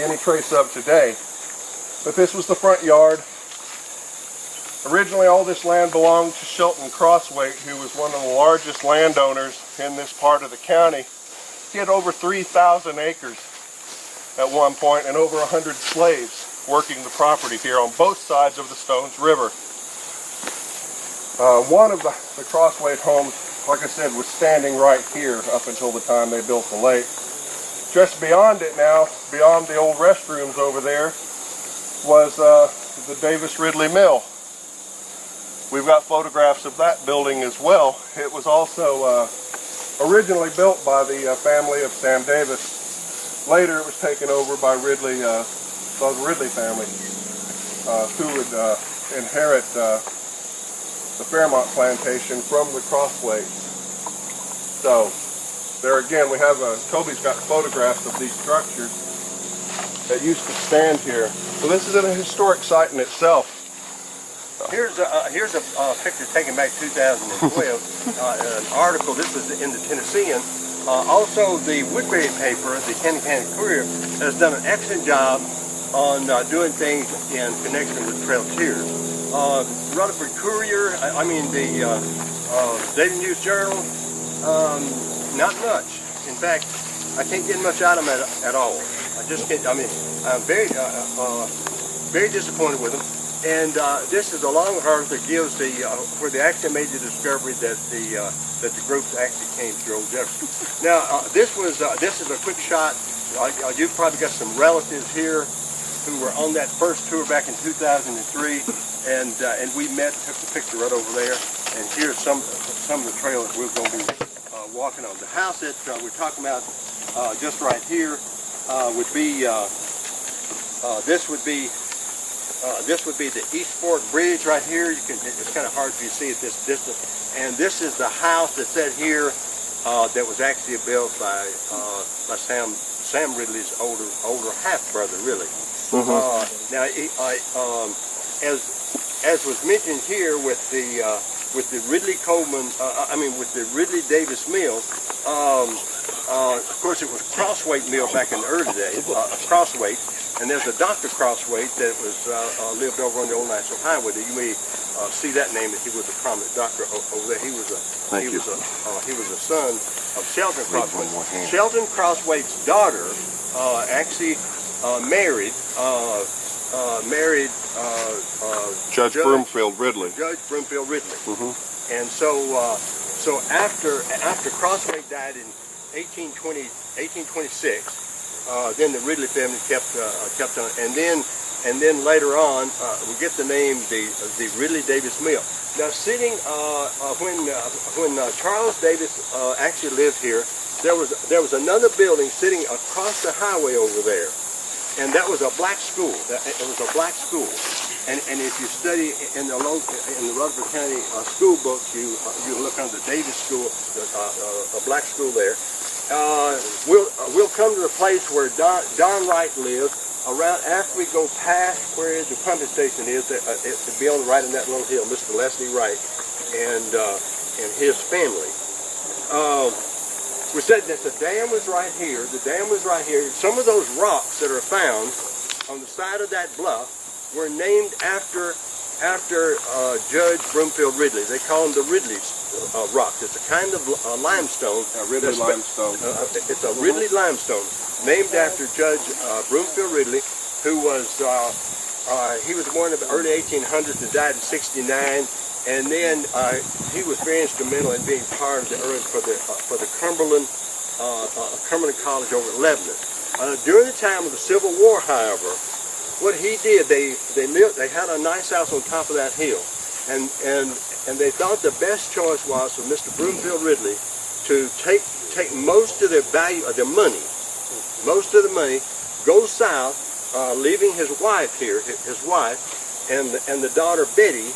any trace of today. But this was the front yard. Originally, all this land belonged to Shelton Crosswaite, who was one of the largest landowners in this part of the county. He had over 3,000 acres at one point and over 100 slaves working the property here on both sides of the Stones River. One of the Crosswaite homes, like I said, was standing right here up until the time they built the lake. Just beyond it now, beyond the old restrooms over there, was the Davis Ridley Mill. We've got photographs of that building as well. It was also originally built by the family of Sam Davis. Later it was taken over by the Ridley family, who would inherit the Fairmont plantation from the Crosswaites. So there again we have Toby's got photographs of these structures that used to stand here. So this is a historic site in itself. Here's a picture taken back 2012, an article. This was in the Tennessean. Also, the Woodbury paper, the Candy Courier, has done an excellent job on doing things in connection with Trail Tiers. Rutherford Courier, the Daily News Journal, not much. In fact, I can't get much out of them at all. I just can't. I'm very disappointed with them. And this is a long article that gives where they actually made the discovery that the groups actually came through Old Jefferson. Now this is a quick shot. You've probably got some relatives here who were on that first tour back in 2003, and we met, took the picture right over there. And here's some of the trail that we're going to be walking on. The house that we're talking about just right here would be this would be the East Fork Bridge right here. It's kind of hard for you to see at this distance. And this is the house that's set here that was actually built by Sam Ridley's older half brother, really. Now, as was mentioned here with the Ridley Coleman, with the Ridley Davis Mill. Of course, it was Crosswaite Mill back in the early days. Crosswaite. And there's a Dr. Crosswaite that was lived over on the old National Highway. You may see that name, that he was a prominent doctor over there. He was a son of Sheldon Crosswaite. Sheldon Crosswaite's daughter actually married Judge Broomfield Ridley. Judge Broomfield Ridley. And so after Crosswaite died in 1826. Then the Ridley family kept on, and then later on we get the name the Ridley Davis Mill. Now, sitting when Charles Davis actually lived here, there was another building sitting across the highway over there, and that was a black school. It was a black school, and if you study in the Rutherford County school books, you look under Davis School, a black school there. We'll come to the place where Don Wright lived, around after we go past where the pumping station is. It'll be on the right in that little hill, Mr. Leslie Wright and his family. We said that the dam was right here. The dam was right here. Some of those rocks that are found on the side of that bluff were named after Judge Broomfield Ridley. They call them the Ridley's rocks. It's a kind of limestone. Ridley limestone. It's a Ridley limestone, named after Judge Broomfield Ridley, who was he was born in the early 1800s and died in '69. And then he was very instrumental in being part of the early for the Cumberland College over at Lebanon. During the time of the Civil War, however, what he did, they had a nice house on top of that hill, and they thought the best choice was for Mr. Broomfield Ridley to take most of their value of their money, most of the money, go south, leaving his wife here, his wife, and the daughter Betty,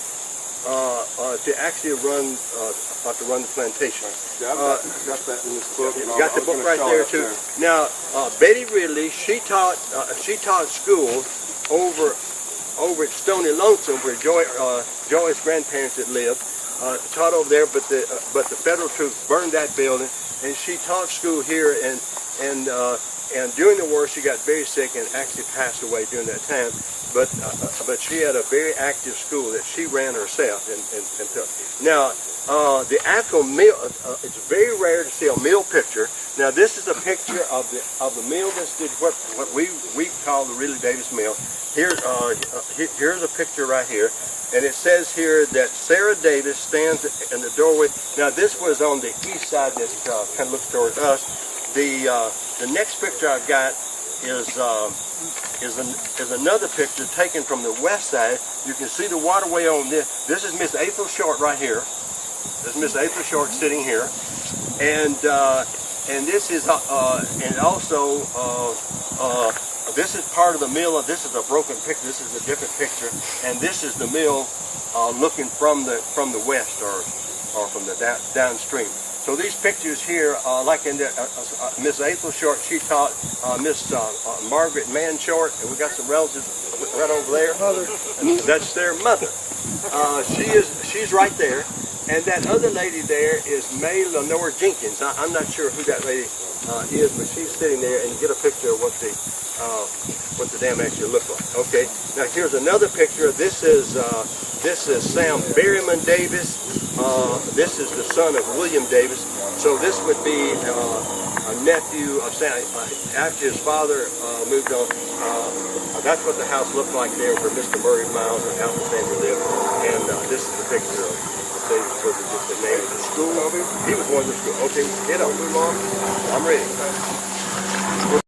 to actually run the plantation. Yeah, I've got that in this book. Got the book right there too. Now, Betty Ridley, she taught school over at Stony Lonesome, where Joy's grandparents had lived. Taught over there, but the federal troops burned that building, and she taught school here. And And during the war, she got very sick and actually passed away during that time. But she had a very active school that she ran herself. Now, the actual meal, it's very rare to see a meal picture. Now, this is a picture of the meal that's did what we call the Ridley Davis meal. Here's a picture right here. And it says here that Sarah Davis stands in the doorway. Now, this was on the east side that kind of looks towards us. The next picture I've got is another picture taken from the west side. You can see the waterway on this. This is Miss Ethel Short right here. This is Miss Ethel Short sitting here, and this is and also this is part of the mill. This is a broken picture. This is a different picture, and this is the mill looking from the west or from the downstream. So these pictures here, like in the, Miss Ethel Short, she taught Miss Margaret Mann Short, and we got some relatives right over there. Mother. That's their mother. She's right there, and that other lady there is May Lenore Jenkins. I'm not sure who that lady is, but she's sitting there, and you get a picture of what the dam actually looked like. Okay. Now here's another picture. This is Sam Berryman Davis. This is the son of William Davis. So this would be a nephew of Sam. After his father moved on, that's what the house looked like there where Mr. Murray Miles and Alexander lived. And this is the picture of Davis. Was just the name of the school. He was one of the school. Okay, get on, move on. I'm ready.